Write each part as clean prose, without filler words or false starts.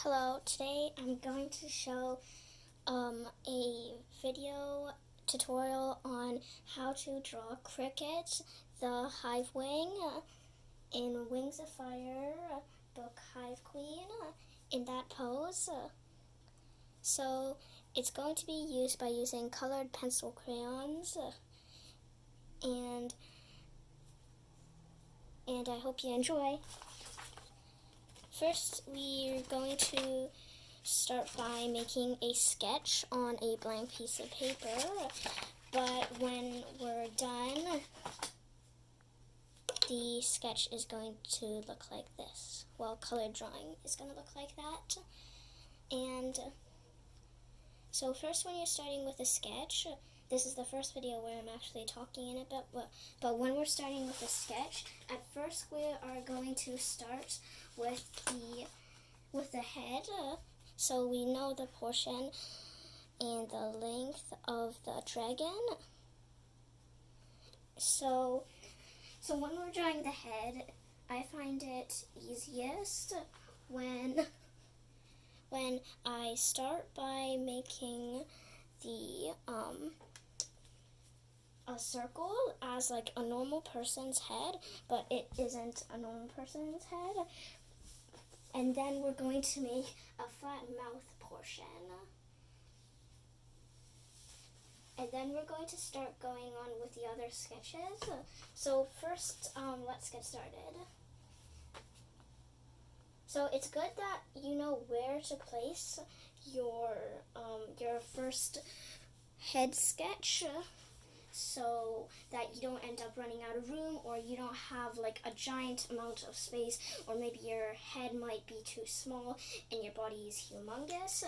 Hello, today I'm going to show a video tutorial on how to draw crickets, the hive wing in Wings of Fire book Hive Queen in that pose. So it's going to be used by using colored pencil crayons and I hope you enjoy. First, we're going to start by making a sketch on a blank piece of paper, but when we're done, the sketch is going to look like this. Well, colored drawing is going to look like that. And so first, when you're starting with a sketch, this is the first video where I'm actually talking in it, but when we're starting with a sketch, at first we are going to start with the head, so we know the portion and the length of the dragon. So when we're drawing the head, I find it easiest when I start by making the a circle as like a normal person's head, but it isn't a normal person's head. And then we're going to make a flat mouth portion. And then we're going to start going on with the other sketches. So first, let's get started. So it's good that you know where to place your first head sketch, so that you don't end up running out of room, or you don't have like a giant amount of space, or maybe your head might be too small and your body is humongous.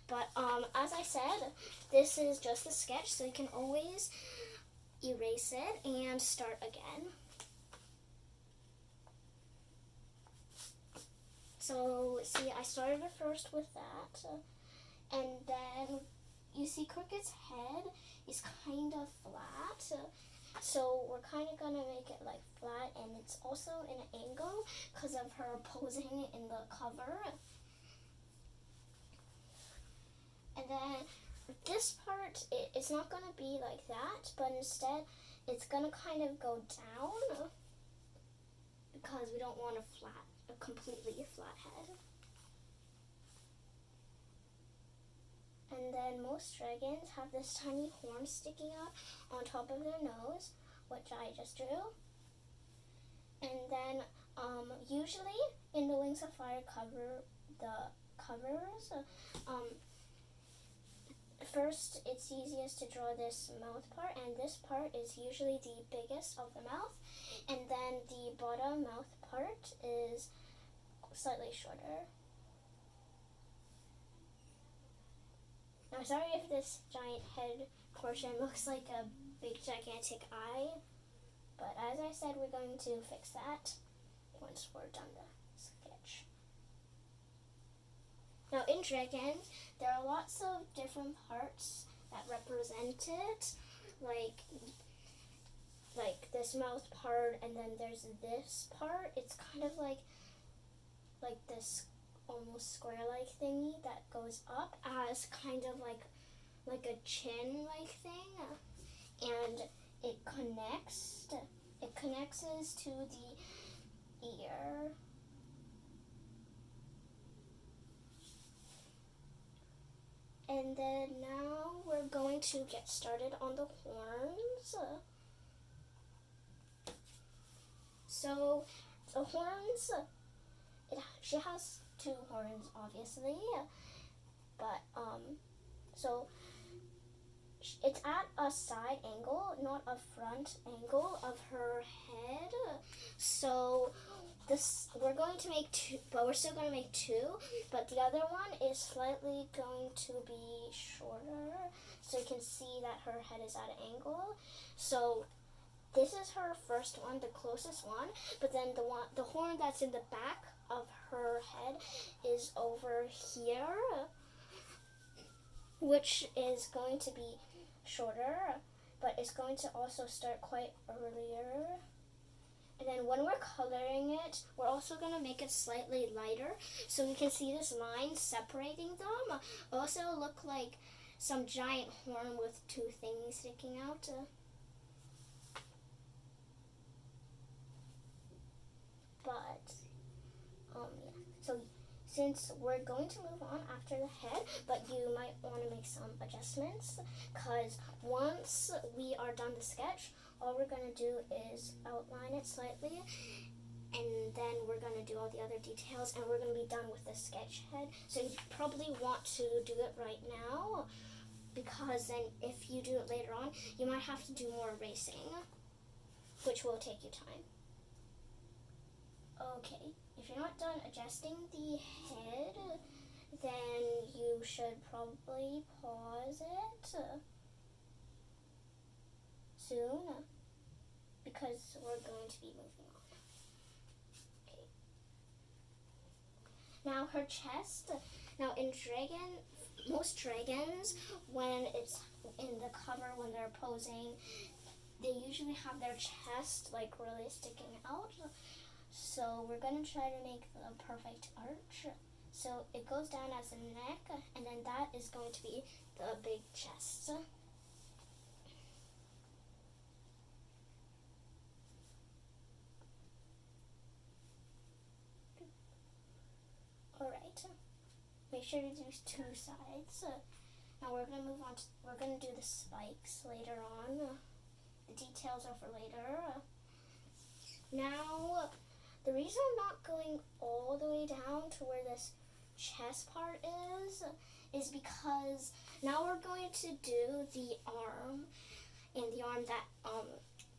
But as I said, this is just a sketch, so you can always erase it and start again. So see, I started it first with that, and then you see Cricket's head is kind of flat, so we're kind of going to make it like flat, and it's also in an angle because of her posing in the cover. And then this part, it's not going to be like that, but instead it's going to kind of go down because we don't want a completely flat head. And then most dragons have this tiny horn sticking up on top of their nose, which I just drew. And then usually in the Wings of Fire covers, first it's easiest to draw this mouth part, and this part is usually the biggest of the mouth, and then the bottom mouth part is slightly shorter. Now, sorry if this giant head portion looks like a big gigantic eye, but as I said, we're going to fix that once we're done the sketch. Now, in dragons, there are lots of different parts that represent it, like this mouth part, and then there's this part. It's kind of like this almost square-like thingy that goes up as kind of like a chin-like thing, and it connects to the ear. And then now we're going to get started on the horns. So the horns, she has two horns, obviously, but so it's at a side angle, not a front angle of her head. So we're going to make two, but we're still going to make two, but the other one is slightly going to be shorter, so you can see that her head is at an angle. So this is her first one, the closest one, but then the horn that's in the back of her head is over here, which is going to be shorter, but it's going to also start quite earlier. And then when we're coloring it, we're also going to make it slightly lighter so we can see this line separating them. Also look like some giant horn with two things sticking out. Yeah. So since we're going to move on after the head, but you might want to make some adjustments, because once we are done the sketch, all we're going to do is outline it slightly, and then we're going to do all the other details, and we're going to be done with the sketch head. So you probably want to do it right now, because then if you do it later on, you might have to do more erasing, which will take you time. Okay, if you're not done adjusting the head, then you should probably pause it soon, because we're going to be moving on. Okay. Now her chest. Now in most dragons, when it's in the cover, when they're posing, they usually have their chest like really sticking out. So we're going to try to make the perfect arch. So it goes down as a neck, and then that is going to be the big chest. Alright, make sure to do two sides. Now we're going to move on we're going to do the spikes later on. The details are for later. Now, the reason I'm not going all the way down to where this chest part is because now we're going to do the arm, and the arm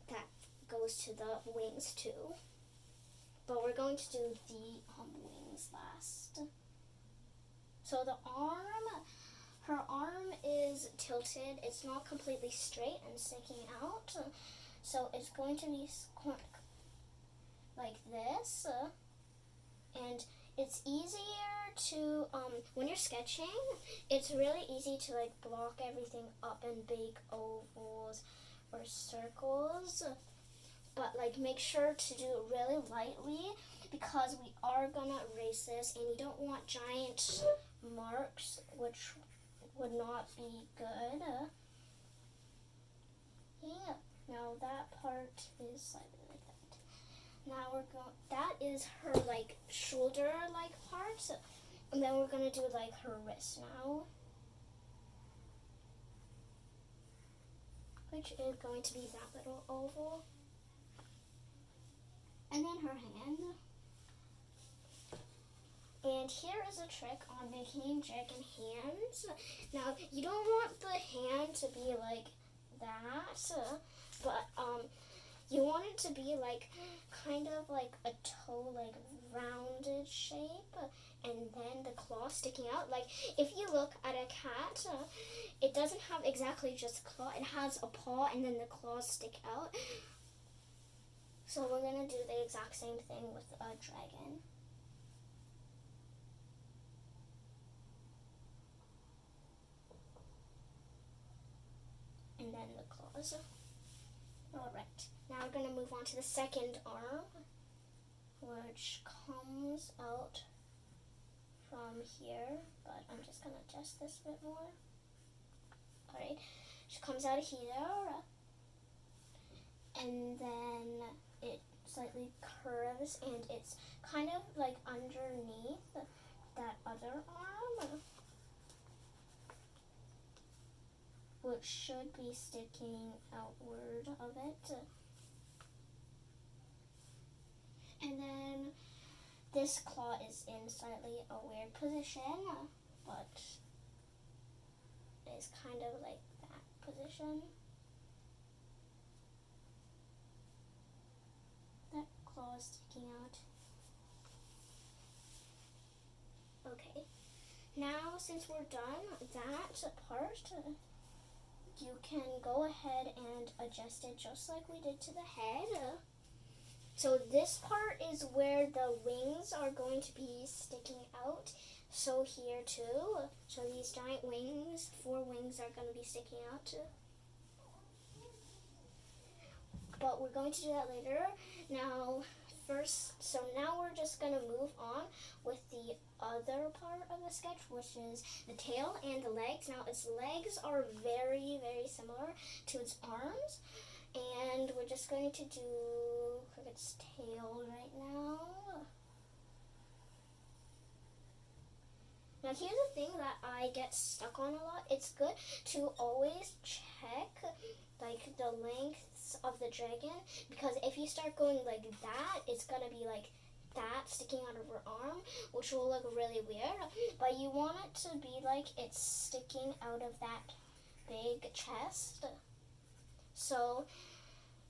that goes to the wings too. But we're going to do the wings last. So the arm, her arm is tilted. It's not completely straight and sticking out. So it's going to be like this, and it's easier to when you're sketching, it's really easy to like block everything up in big ovals or circles, but like make sure to do it really lightly, because we are gonna erase this, and you don't want giant marks, which would not be good. Yeah, now that part is slightly like that. Now that is her like shoulder like part, and then we're gonna do like her wrist now, which is going to be that little oval, and then her hand. And here is a trick on making dragon hands. Now you don't want the hand to be like that, but you want it to be like kind of like a toe, like rounded shape, and then the claw sticking out. Like if you look at a cat, it doesn't have exactly just claw, it has a paw and then the claws stick out. So we're gonna do the exact same thing with a dragon. And then the claws. Alright, now we're going to move on to the second arm, which comes out from here, but I'm just going to adjust this a bit more. Alright, she comes out of here, and then it slightly curves, and it's kind of like underneath that other arm, which should be sticking outward of it. And then this claw is in slightly a weird position, but it's kind of like that position. That claw is sticking out. Okay, now since we're done that part, you can go ahead and adjust it just like we did to the head. So this part is where the wings are going to be sticking out. So here too. So these giant wings, 4 wings are going to be sticking out too. But we're going to do that later. Now, now we're just gonna move on with the other part of the sketch, which is the tail and the legs. Now, its legs are very, very similar to its arms, and we're just going to do Cricket's tail right now. Now, here's the thing that I get stuck on a lot. It's good to always check like the lengths of the dragon, because if you start going like that, it's gonna be like that sticking out of her arm, which will look really weird. But you want it to be like it's sticking out of that big chest. So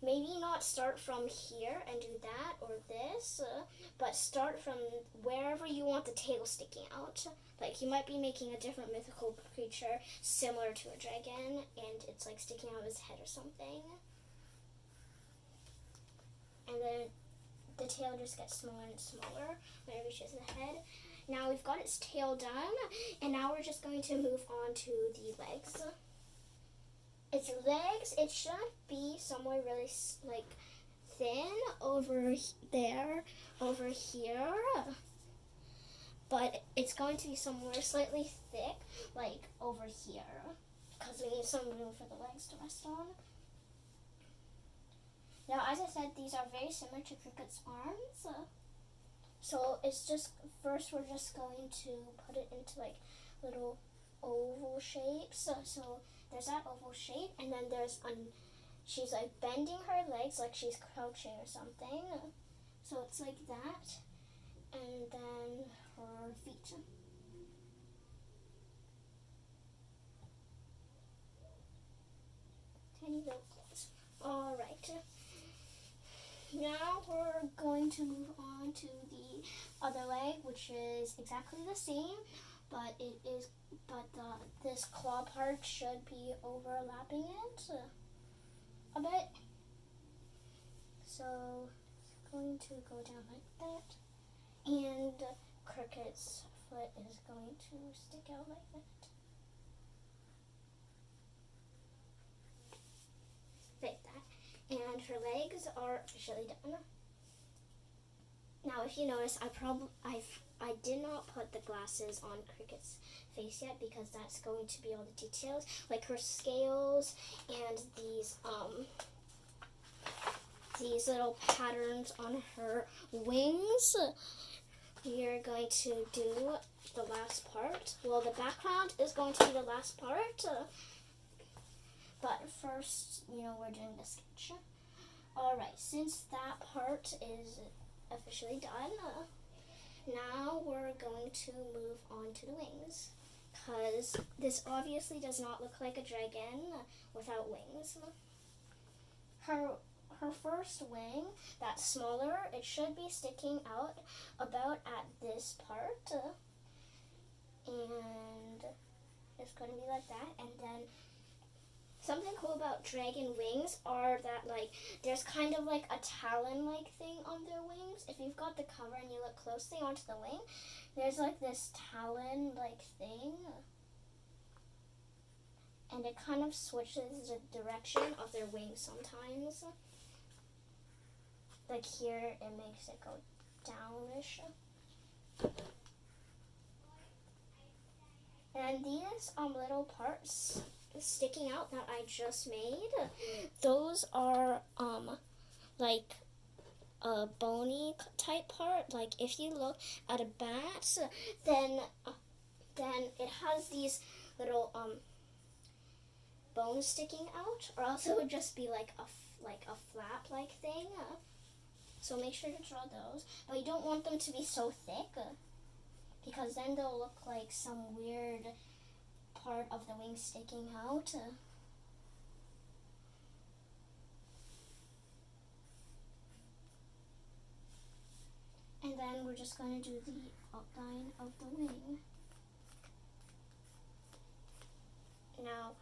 maybe not start from here and do that or this, but start from wherever you want the tail sticking out. Like you might be making a different mythical creature similar to a dragon, and it's like sticking out of his head or something. And then the tail just gets smaller and smaller when it reaches the head. Now we've got its tail done, and now we're just going to move on to the legs. Its legs, it shouldn't be somewhere really like thin over there, over here, but it's going to be somewhere slightly thick, like over here, because we need some room for the legs to rest on. Now, as I said, these are very similar to Cricket's arms, so it's just, first we're just going to put it into like little oval shapes. So there's that oval shape, and then she's like bending her legs like she's crouching or something. So it's like that, and then her feet. Tiny little claws. All right. Now we're going to move on to the other leg, which is exactly the same, but this claw part should be overlapping it a bit. So it's going to go down like that, and Cricket's foot is going to stick out like that. Like that. And her legs are officially done. Now, if you notice, I did not put the glasses on Cricket's face yet, because that's going to be all the details, like her scales and these little patterns on her wings. We are going to do the last part. Well, the background is going to be the last part. But first, we're doing the sketch. Alright, since that part is officially done, now we're going to move on to the wings. Because this obviously does not look like a dragon without wings. Her first wing, that's smaller, it should be sticking out about at this part. And it's going to be like that. And then something cool about dragon wings are that, like, there's kind of like a talon-like thing on their wings. If you've got the cover and you look closely onto the wing, there's like this talon-like thing. And it kind of switches the direction of their wings sometimes. Like here, it makes it go downish. And these little parts sticking out that I just made, those are like a bony type part. Like if you look at a bat, then it has these little bones sticking out, or else it would just be like a flap like thing. So make sure to draw those, but you don't want them to be so thick, because then they'll look like some weird part of the wing sticking out. And then we're just going to do the outline of the wing. Now,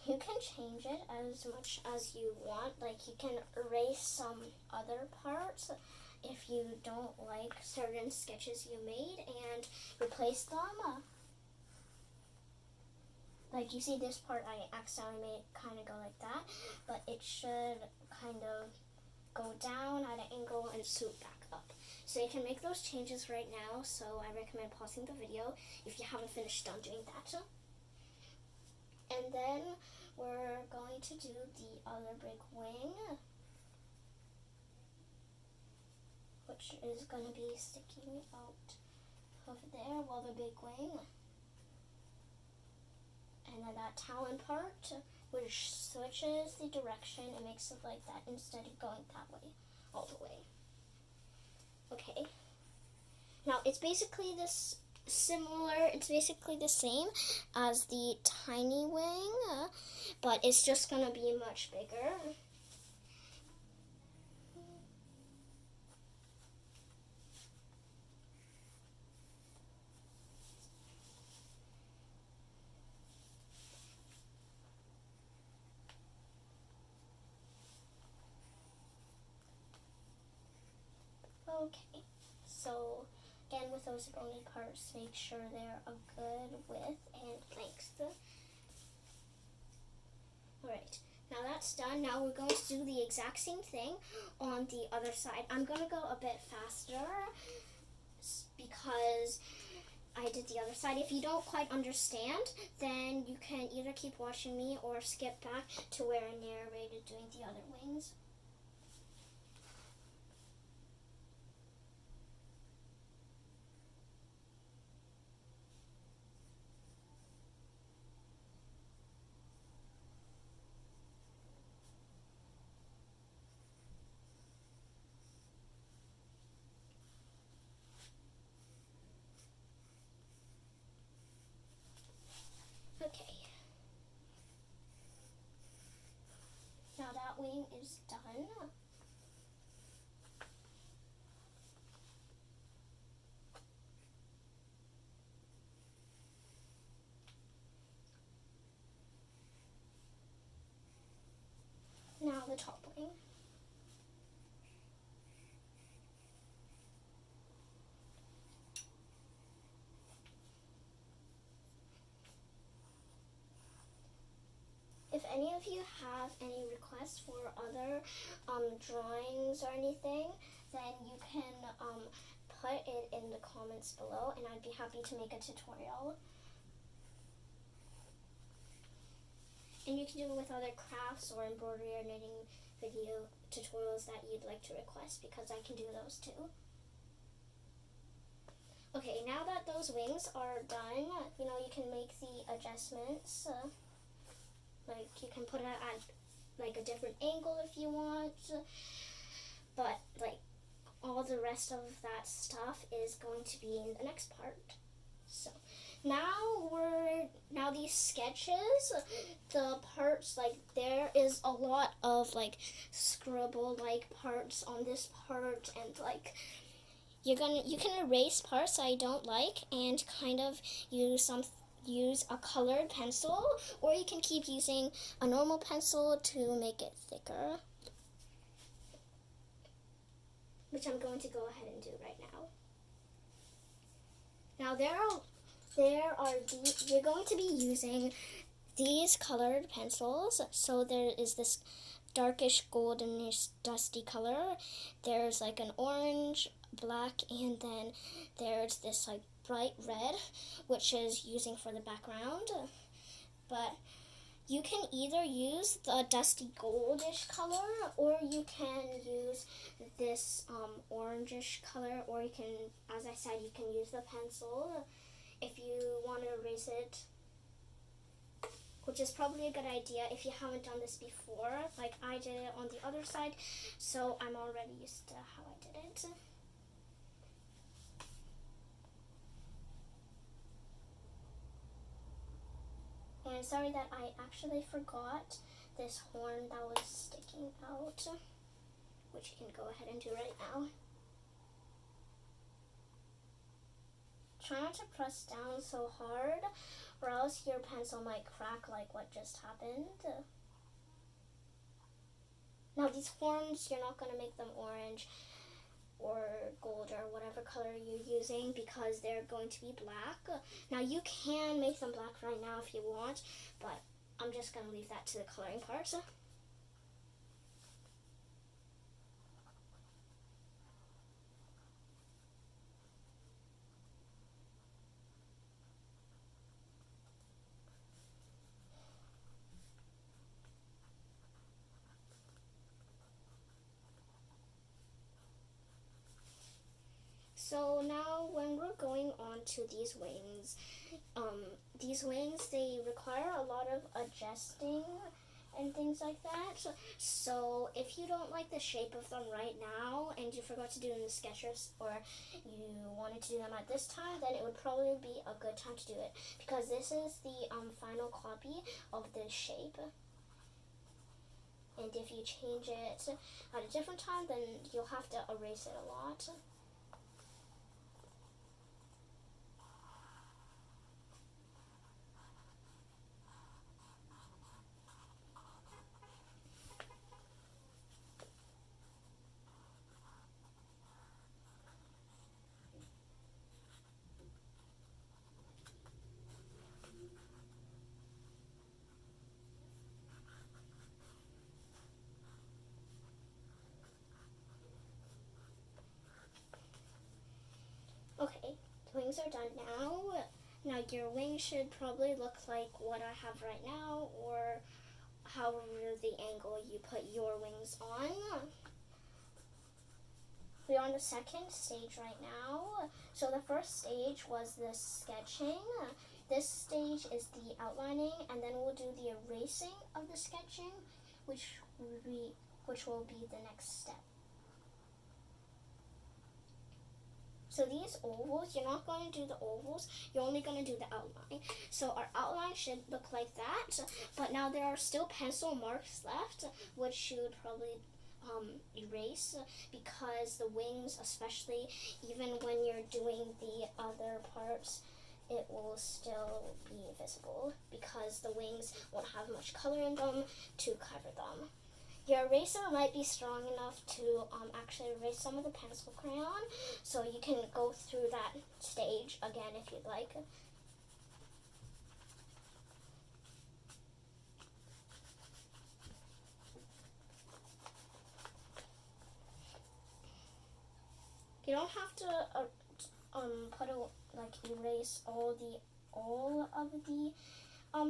you can change it as much as you want. Like, you can erase some other parts if you don't like certain sketches you made and replace them. Like, you see this part I accidentally made kind of go like that, but it should kind of go down at an angle and swoop back up. So you can make those changes right now, so I recommend pausing the video if you haven't finished done doing that. And then we're going to do the other big wing, which is going to be sticking out of there while the big wing. And then that talon part, which switches the direction and makes it like that instead of going that way, all the way. Okay. Now it's basically this it's basically the same as the tiny wing, but it's just gonna be much bigger. Okay, so again with those bony parts, make sure they're a good width and length. Alright, now that's done. Now we're going to do the exact same thing on the other side. I'm going to go a bit faster because I did the other side. If you don't quite understand, then you can either keep watching me or skip back to where I narrated doing the other wings. Okay. Now that wing is done. Now the top wing. If any of you have any requests for other drawings or anything, then you can put it in the comments below and I'd be happy to make a tutorial. And you can do it with other crafts or embroidery or knitting video tutorials that you'd like to request, because I can do those too. Okay, now that those wings are done, you know, you can make the adjustments. Like you can put it at like a different angle if you want, but like all the rest of that stuff is going to be in the next part. So now these sketches, the parts, like there is a lot of like scribble like parts on this part, and like you can erase parts I don't like and kind of use a colored pencil, or you can keep using a normal pencil to make it thicker, which I'm going to go ahead and do right now. Now you're going to be using these colored pencils. So there is this darkish goldenish dusty color, there's like an orange, black, and then there's this like bright red, which is using for the background. But you can either use the dusty goldish color, or you can use this orangish color, or you can, as I said, you can use the pencil if you want to erase it, which is probably a good idea if you haven't done this before, like I did it on the other side, so I'm already used to how I did it. And sorry that I actually forgot this horn that was sticking out, which you can go ahead and do right now. Try not to press down so hard, or else your pencil might crack like what just happened. Now these horns, you're not going to make them orange or gold or whatever color you're using, because they're going to be black. Now you can make them black right now if you want, but I'm just going to leave that to the coloring part. So now when we're going on to these wings, they require a lot of adjusting and things like that. So if you don't like the shape of them right now and you forgot to do them in the sketches, or you wanted to do them at this time, then it would probably be a good time to do it, because this is the final copy of the shape. And if you change it at a different time, then you'll have to erase it a lot. Okay, the wings are done now. Now your wing should probably look like what I have right now, or however the angle you put your wings on. We're on the second stage right now. So the first stage was the sketching. This stage is the outlining, and then we'll do the erasing of the sketching, which will be the next step. So these ovals, you're not going to do the ovals, you're only going to do the outline. So our outline should look like that, but now there are still pencil marks left, which you would probably erase, because the wings, especially, even when you're doing the other parts, it will still be visible, because the wings won't have much color in them to cover them. Your eraser might be strong enough to actually erase some of the pencil crayon, so you can go through that stage again if you'd like. You don't have to erase all of the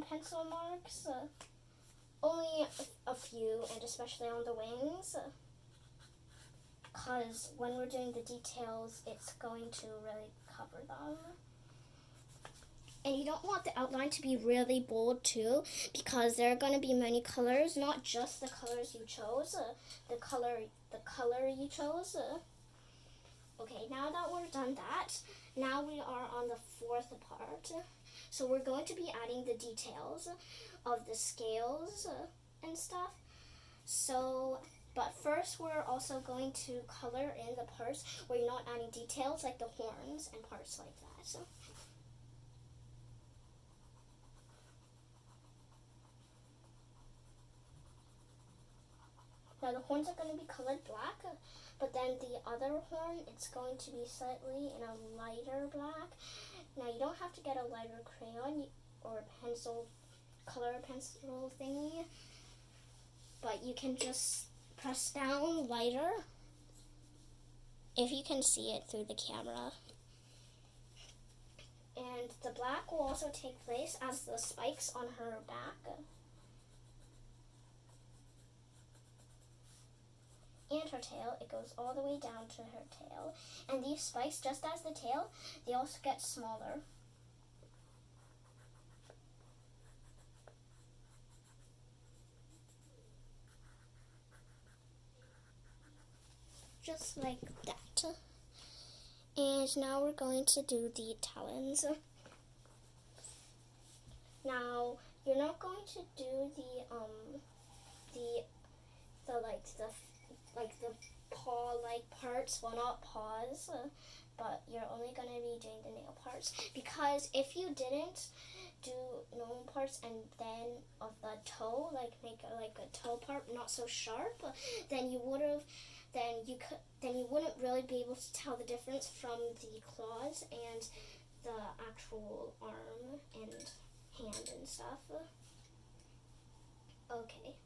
pencil marks. Only a few, and especially on the wings, because when we're doing the details, it's going to really cover them. And you don't want the outline to be really bold too, because there are going to be many colors, not just the colors you chose, the color you chose. Okay, now that we're done that, now we are on the fourth part. So we're going to be adding the details of the scales and stuff. So, but first we're also going to color in the parts where you're not adding details, like the horns and parts like that. So, now the horns are going to be colored black, but then the other horn, it's going to be slightly in a lighter black. Now you don't have to get a lighter crayon or color pencil thingy, but you can just press down lighter, if you can see it through the camera. And the black will also take place as the spikes on her back. And her tail, it goes all the way down to her tail. And these spikes, just as the tail, they also get smaller. Just like that. And now we're going to do the talons. Now, you're not going to do the paw-like parts, well, not paws, but you're only going to be doing the nail parts, because if you didn't do normal parts and then of the toe, make a toe part not so sharp, then you wouldn't really be able to tell the difference from the claws and the actual arm and hand and stuff. Okay.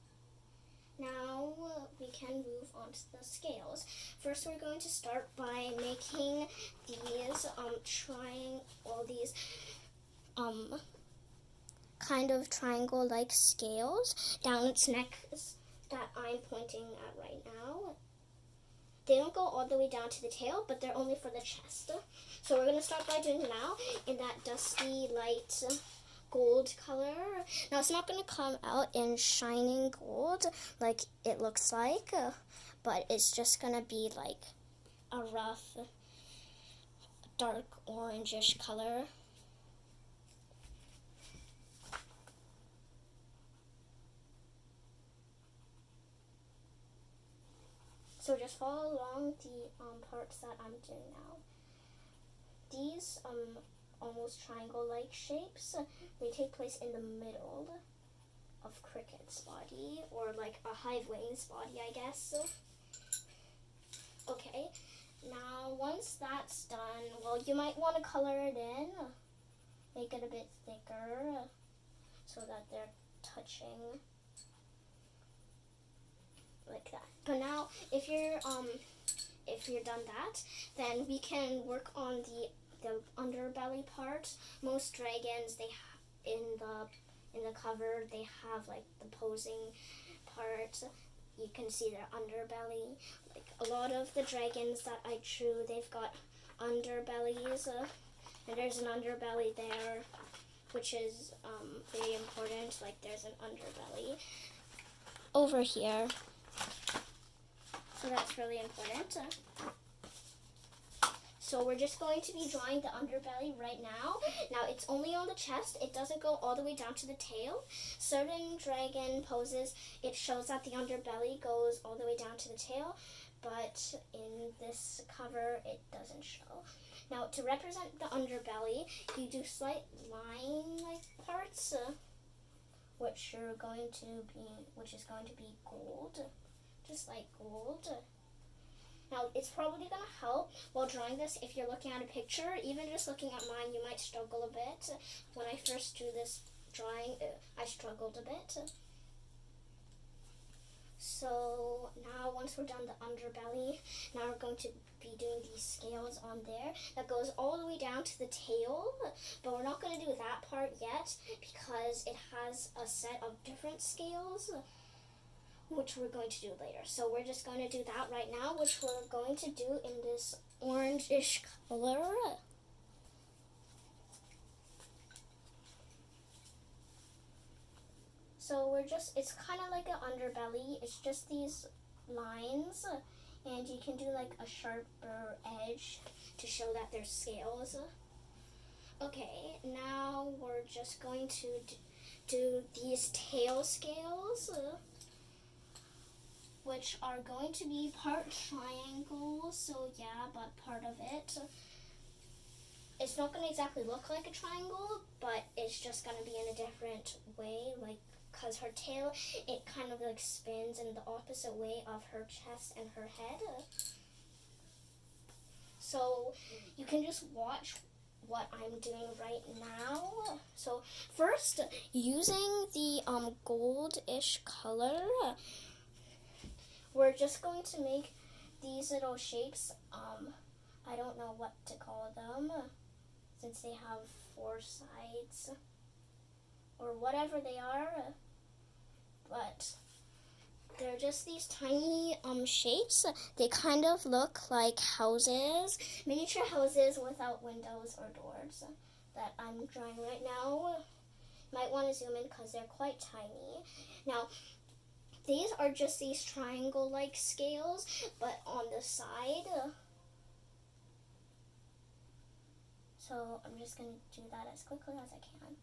Now we can move on to the scales. First, we're going to start by making these kind of triangle-like scales down its neck that I'm pointing at right now. they don't go all the way down to the tail, but they're only for the chest. So we're going to start by doing it now in that dusty light gold color. Now it's not going to come out in shining gold like it looks like, but it's just going to be like a rough dark orangish color. So just follow along the parts that I'm doing now. These almost triangle-like shapes, they take place in the middle of Cricket's body, or like a hivewing's body, I guess. Okay, now once that's done, well, you might want to color it in, make it a bit thicker so that they're touching like that. But now, if you're done that, then we can work on the underbelly part. Most dragons, in the cover, they have like the posing part. You can see their underbelly. Like a lot of the dragons that I drew, they've got underbellies, and there's an underbelly there, which is very important. Like there's an underbelly over here. So that's really important. So we're just going to be drawing the underbelly right now. Now it's only on the chest. It doesn't go all the way down to the tail. Certain dragon poses, it shows that the underbelly goes all the way down to the tail, but in this cover it doesn't show. Now to represent the underbelly, you do slight line-like parts, which is going to be gold. Just like gold. Now, it's probably going to help while drawing this if you're looking at a picture. Even just looking at mine, you might struggle a bit. When I first drew this drawing, I struggled a bit. So, now once we're done the underbelly, now we're going to be doing these scales on there. That goes all the way down to the tail, but we're not going to do that part yet because it has a set of different scales, which we're going to do later. So we're just going to do that right now, which we're going to do in this orangish color. So it's kind of like an underbelly. It's just these lines, and you can do like a sharper edge to show that there's scales. Okay, now we're just going to do these tail scales, which are going to be part triangle, so yeah, but part of it. It's not going to exactly look like a triangle, but it's just going to be in a different way, like, because her tail, it kind of like spins in the opposite way of her chest and her head. So you can just watch what I'm doing right now. So first, using the goldish color, we're just going to make these little shapes. I don't know what to call them since they have 4 sides or whatever they are, but they're just these tiny shapes. They kind of look like houses, miniature houses without windows or doors that I'm drawing right now. Might want to zoom in because they're quite tiny. Now, these are just these triangle-like scales, but on the side. So I'm just going to do that as quickly as I can.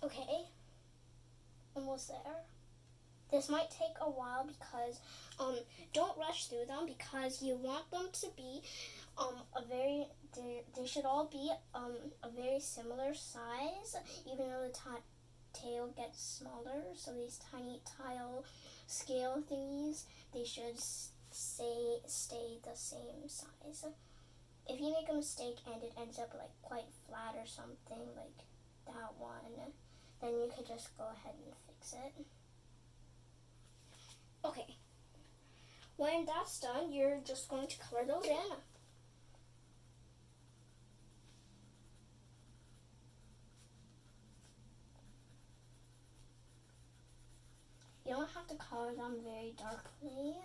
Okay, almost there. This might take a while because don't rush through them because you want them to be they should all be a very similar size, even though the tail gets smaller. So these tiny tile scale thingies, they should stay the same size. If you make a mistake and it ends up like quite flat or something like that one, then you could just go ahead and fix it. Okay, when that's done, you're just going to color those in. You don't have to color them very darkly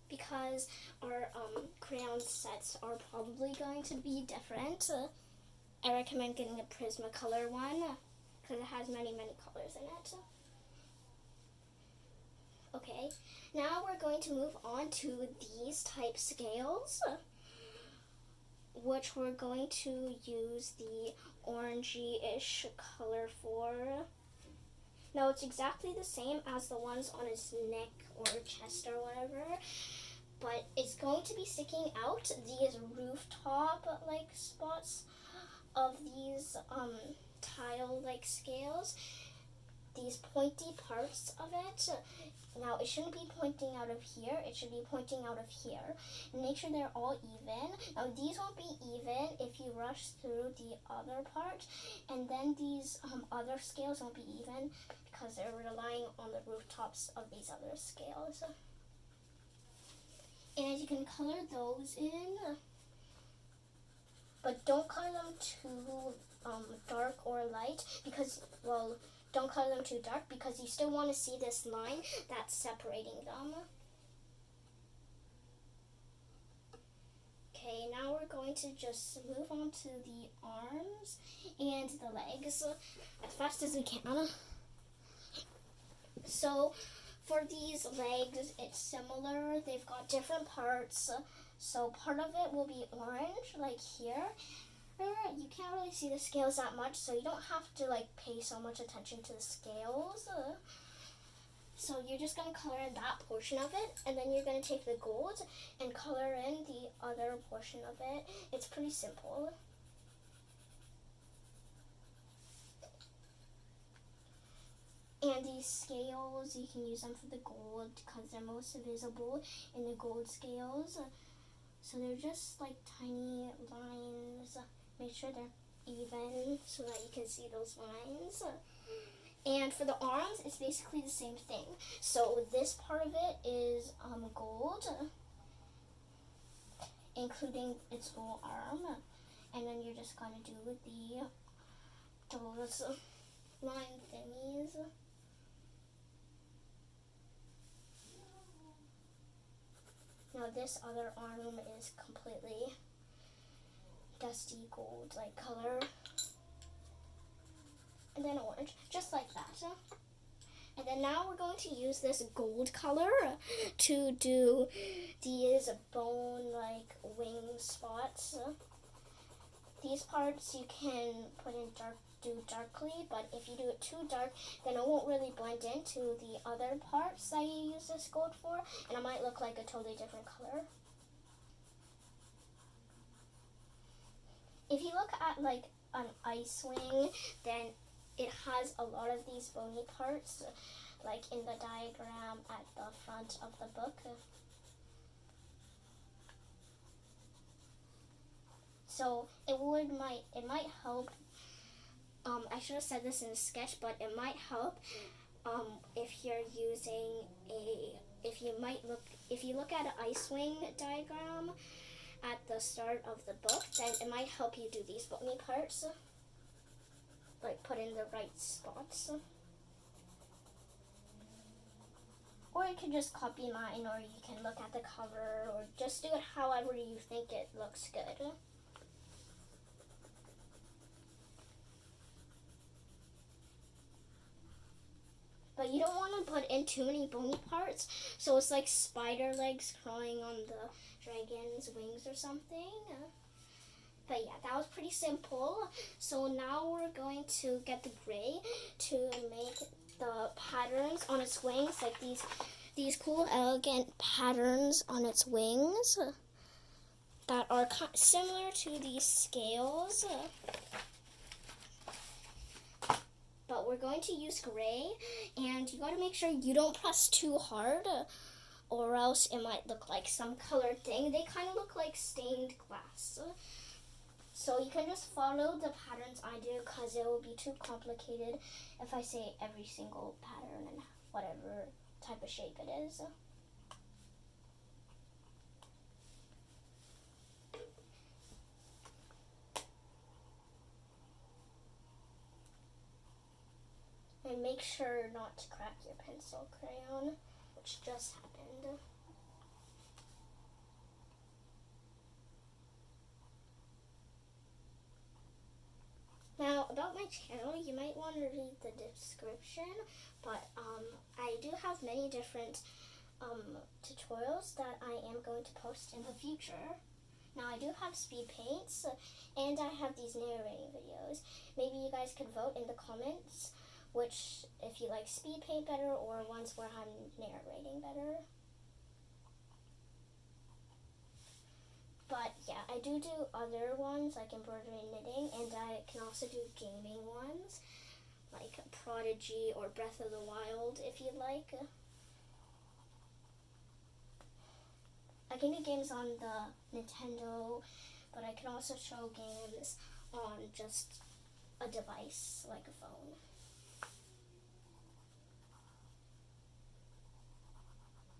because our crayon sets are probably going to be different. I recommend getting a Prismacolor one because it has many colors in it. Okay, now we're going to move on to these type scales, which we're going to use the orangey-ish color for. Now it's exactly the same as the ones on his neck or chest or whatever, but it's going to be sticking out these rooftop like spots of these tile-like scales, these pointy parts of it. Now it shouldn't be pointing out of here, it should be pointing out of here. Make sure they're all even. Now these won't be even if you rush through the other part, and then these other scales won't be even because they're relying on the rooftops of these other scales. And you can color those in, but don't color them too dark or light because, well, don't color them too dark because you still want to see this line that's separating them. Okay, now we're going to just move on to the arms and the legs as fast as we can. So for these legs, it's similar. They've got different parts. So part of it will be orange, like here. You can't really see the scales that much, so you don't have to like pay so much attention to the scales. So you're just going to color in that portion of it, and then you're going to take the gold and color in the other portion of it. It's pretty simple. And these scales, you can use them for the gold because they're most visible in the gold scales. So they're just like tiny lines. Make sure they're even so that you can see those lines. And for the arms, it's basically the same thing. So this part of it is gold, including its whole arm. And then you're just going to do those line thingies. Now this other arm is completely dusty gold like color, and then orange, just like that. And then now we're going to use this gold color to do these bone like wing spots. These parts you can put in darkly, but if you do it too dark, then it won't really blend into the other parts that you use this gold for, and it might look like a totally different color. If you look at like an ice wing, then it has a lot of these bony parts, like in the diagram at the front of the book. So it might help. I should have said this in a sketch, but it might help if you're using if you look at an ice wing diagram at the start of the book, then it might help you do these bony parts, like put in the right spots. Or you can just copy mine, or you can look at the cover, or just do it however you think it looks good. But you don't want to put in too many bony parts, so it's like spider legs crawling on the dragon's wings or something. But yeah, that was pretty simple. So now we're going to get the gray to make the patterns on its wings, like these cool, elegant patterns on its wings that are similar to these scales. But we're going to use gray, and you got to make sure you don't press too hard, or else it might look like some colored thing. They kind of look like stained glass. So you can just follow the patterns I do, because it will be too complicated if I say every single pattern and whatever type of shape it is. And make sure not to crack your pencil crayon, which just happened. Now, about my channel, you might want to read the description, but I do have many different tutorials that I am going to post in the future. Now, I do have speed paints, and I have these narrating videos. Maybe you guys could vote in the comments which, if you like speed paint better or ones where I'm narrating better. But yeah, I do other ones like embroidery and knitting, and I can also do gaming ones like Prodigy or Breath of the Wild if you'd like. I can do games on the Nintendo, but I can also show games on just a device like a phone.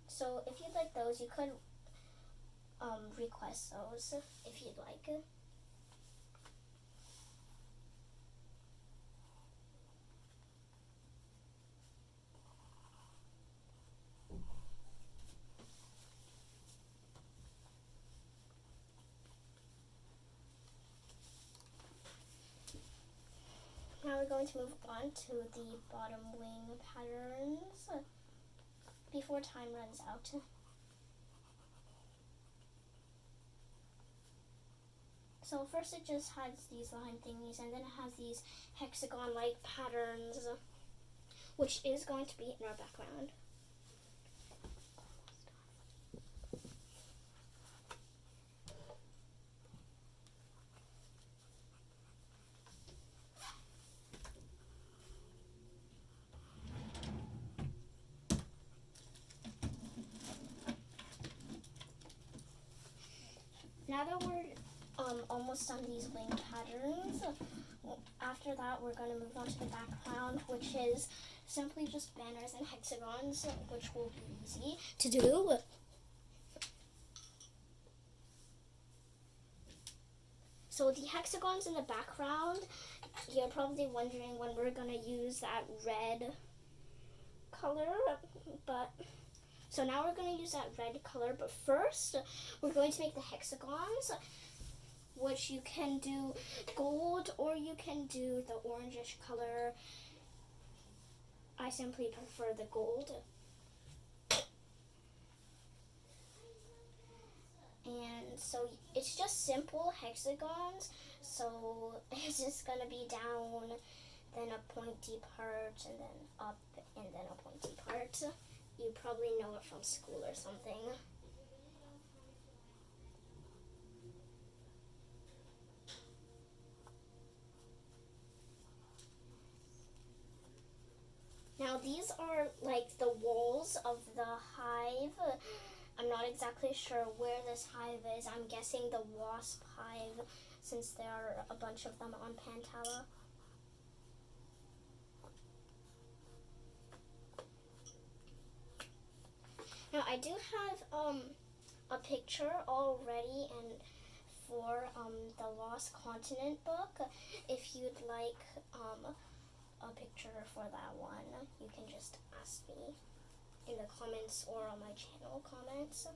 So if you'd like those, you could request those if you'd like. Now we're going to move on to the bottom wing patterns before time runs out. So first it just has these line thingies, and then it has these hexagon-like patterns, which is going to be in our background. Now that we're almost done these wing patterns, after that we're going to move on to the background, which is simply just banners and hexagons, which will be easy to do. So the hexagons in the background, you're probably wondering when we're going to use that red color, but so now we're going to use that red color, but first we're going to make the hexagons, which you can do gold or you can do the orangish color. I simply prefer the gold. And so it's just simple hexagons, so it's just going to be down, then a pointy part, and then up, and then a pointy part. You probably know it from school or something. Now these are like the walls of the hive. I'm not exactly sure where this hive is. I'm guessing the wasp hive, since there are a bunch of them on Pantala. Now I do have a picture already and for the Lost Continent book. If you'd like a picture for that one, you can just ask me in the comments or on my channel comments.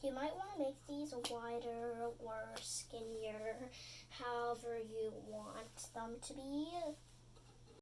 You might want to make these wider or skinnier, however you want them to be.